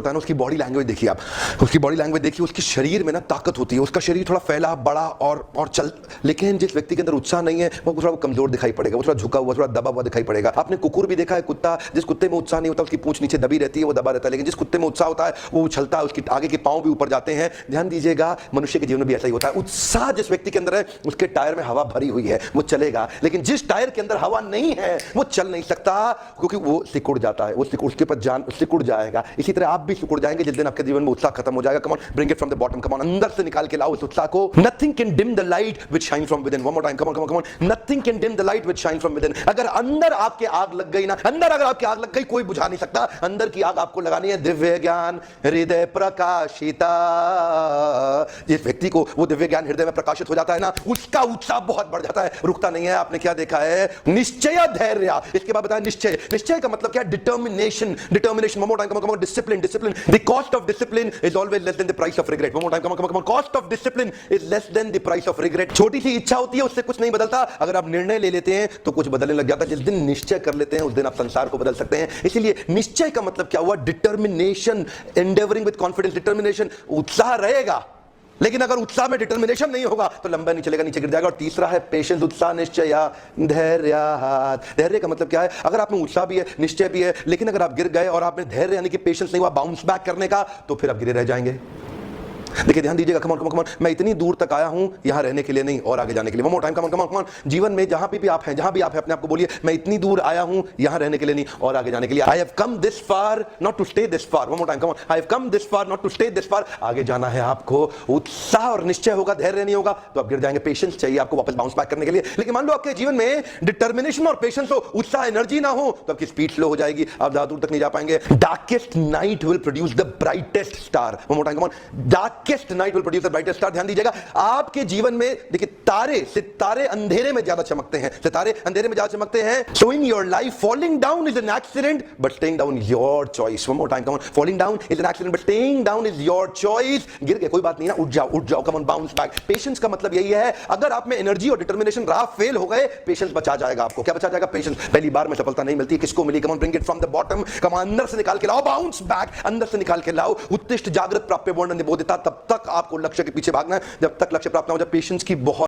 होता है ना, उसकी बॉडी लैंग्वेज देखिए आप, उसकी बॉडी लैंग्वेज देखिए, उसके शरीर में ना ताकत होती है, उसका शरीर थोड़ा फैला बड़ा और चल। लेकिन जिस व्यक्ति के अंदर उत्साह नहीं है वो थोड़ा कमजोर दिखाई पड़ेगा, वो थोड़ा झुका हुआ, थोड़ा दबा हुआ दिखाई पड़ेगा। आपने कुकुर भी देखा है, कुत्ता, जिस कुत्ते में उत्साह नहीं होता उसकी पूंछ नीचे दबी रहती है, वो दबा रहता है। लेकिन जिस कुत्ते में उत्साह होता है वो उछलता है, उसकी आगे के पांव भी ऊपर जाते हैं। ध्यान दीजिएगा, मनुष्य के जीवन में भी ऐसा ही होता है। उत्साह जिस व्यक्ति के अंदर है उसके टायर में हवा भरी हुई है, वो चलेगा। लेकिन जिस टायर के अंदर हवा नहीं है वो चल नहीं सकता, क्योंकि वो सिकुड़ जाता है, वो उसके ऊपर जान सिकुड़ जाएगा। इसी तरह आप भी सिकुड़ जाएंगे जिस दिन आपके जीवन में उत्साह खत्म हो जाएगा। कम on, bring it from the bottom, come on, अंदर से निकाल के लाओ उस उत्साह को। Nothing can dim the light which shine from within. One more time, come on come on come on, nothing can dim the light which shine from within. अगर अंदर आपके आग लग गई ना, अंदर अगर आपकी आग लग गई, कोई बुझा नहीं सकता। अंदर की आग आपको लगानी है दिव्य ज्ञान हृदय प्रकाशिता। जिस व्यक्ति को वो दिव्य ज्ञान हृदय में प्रकाशित हो जाता है ना, उसका उत्साह बहुत बढ़ जाता है, रुकता नहीं है। आपने क्या देखा है? निश्चय धैर्य। इसके बाद बताया निश्चय। निश्चय का मतलब क्या है? Determination. Determination, one more time, come on, discipline, discipline. The cost of discipline is always less than the price of regret. One more time, come on. Cost of discipline is less than the price of regret. छोटी सी इच्छा होती है, उससे कुछ नहीं बदलता। अगर आप निर्णय ले लेते हैं तो कुछ बदलने लग जाता है। जिस दिन निश्चय कर लेते हैं उस दिन आप संसार को बदल सकते हैं। इसीलिए निश्चय का मतलब क्या हुआ? Determination, endeavouring with confidence. Determination, उत्साह रहेगा, लेकिन अगर उत्साह में डिटर्मिनेशन नहीं होगा तो लंबा नहीं चलेगा, नीचे गिर जाएगा। और तीसरा है पेशेंस, उत्साह, निश्चय, धैर्य। धैर्य का मतलब क्या है? अगर आप में उत्साह भी है, निश्चय भी है, लेकिन अगर आप गिर गए और आप में धैर्य यानी कि पेशेंस नहीं हुआ बाउंस बैक करने का, तो फिर आप गिरे रह जाएंगे। देखिए, ध्यान दीजिएगा, कम ऑन, मैं इतनी दूर तक आया हूं यहां रहने के लिए नहीं और आगे जाने के लिए। One more time, come on. जीवन में जहां भी आप हैं, जहां भी आप हैं, अपने आप को बोलिए, मैं इतनी दूर आया हूं यहां रहने के लिए नहीं और आगे जाने के लिए। I have come this far not to stay this far. One more time, come on, I have come this far not to stay this far. आगे जाना है आपको। उत्साह और निश्चय होगा, धैर्य नहीं होगा तो आप गिर जाएंगे। पेशेंस चाहिए आपको वापस बाउंस बैक करने के लिए। लेकिन मान लो आपके जीवन में डिटर्मिनेशन और पेशेंस हो, उत्साह एनर्जी ना हो, तो आपकी स्पीड स्लो हो जाएगी, आप ज्यादा दूर तक नहीं जा पाएंगे। Darkest night will produce the brightest star. One more time, come on, darkest night will produce brightest star. ध्यान दीजिएगा, आपके जीवन में देखिए, सितारे अंधेरे में ज्यादा चमकते हैं, सितारे अंधेरे में ज्यादा चमकते हैं। So in your life falling down is an accident but staying down is your choice. One more time, come on, falling down is an accident but staying down is your choice. गिर गए कोई बात नहीं ना, उठ जाओ, come on, bounce back. Patience का मतलब यही है, अगर आप में एनर्जी और डिटर्मिनेशन रहा, फेल हो गए, पेशेंस बचा जाएगा आपको। क्या बचा जाएगा? पेशेंस। पहली बार में सफलता नहीं मिलती, किसको मिली? Come on, bring it from the bottom, come on, अंदर से निकाल के लाओ, बाउंस बैक, अंदर से निकाल के लाओ। उत्तिष्ठ जागृत प्राप्य वर्ण निबोधिता। तब तक आपको लक्ष्य के पीछे भागना है, जब तक लक्ष्य प्राप्त ना हो जाए। पेशेंस की बहुत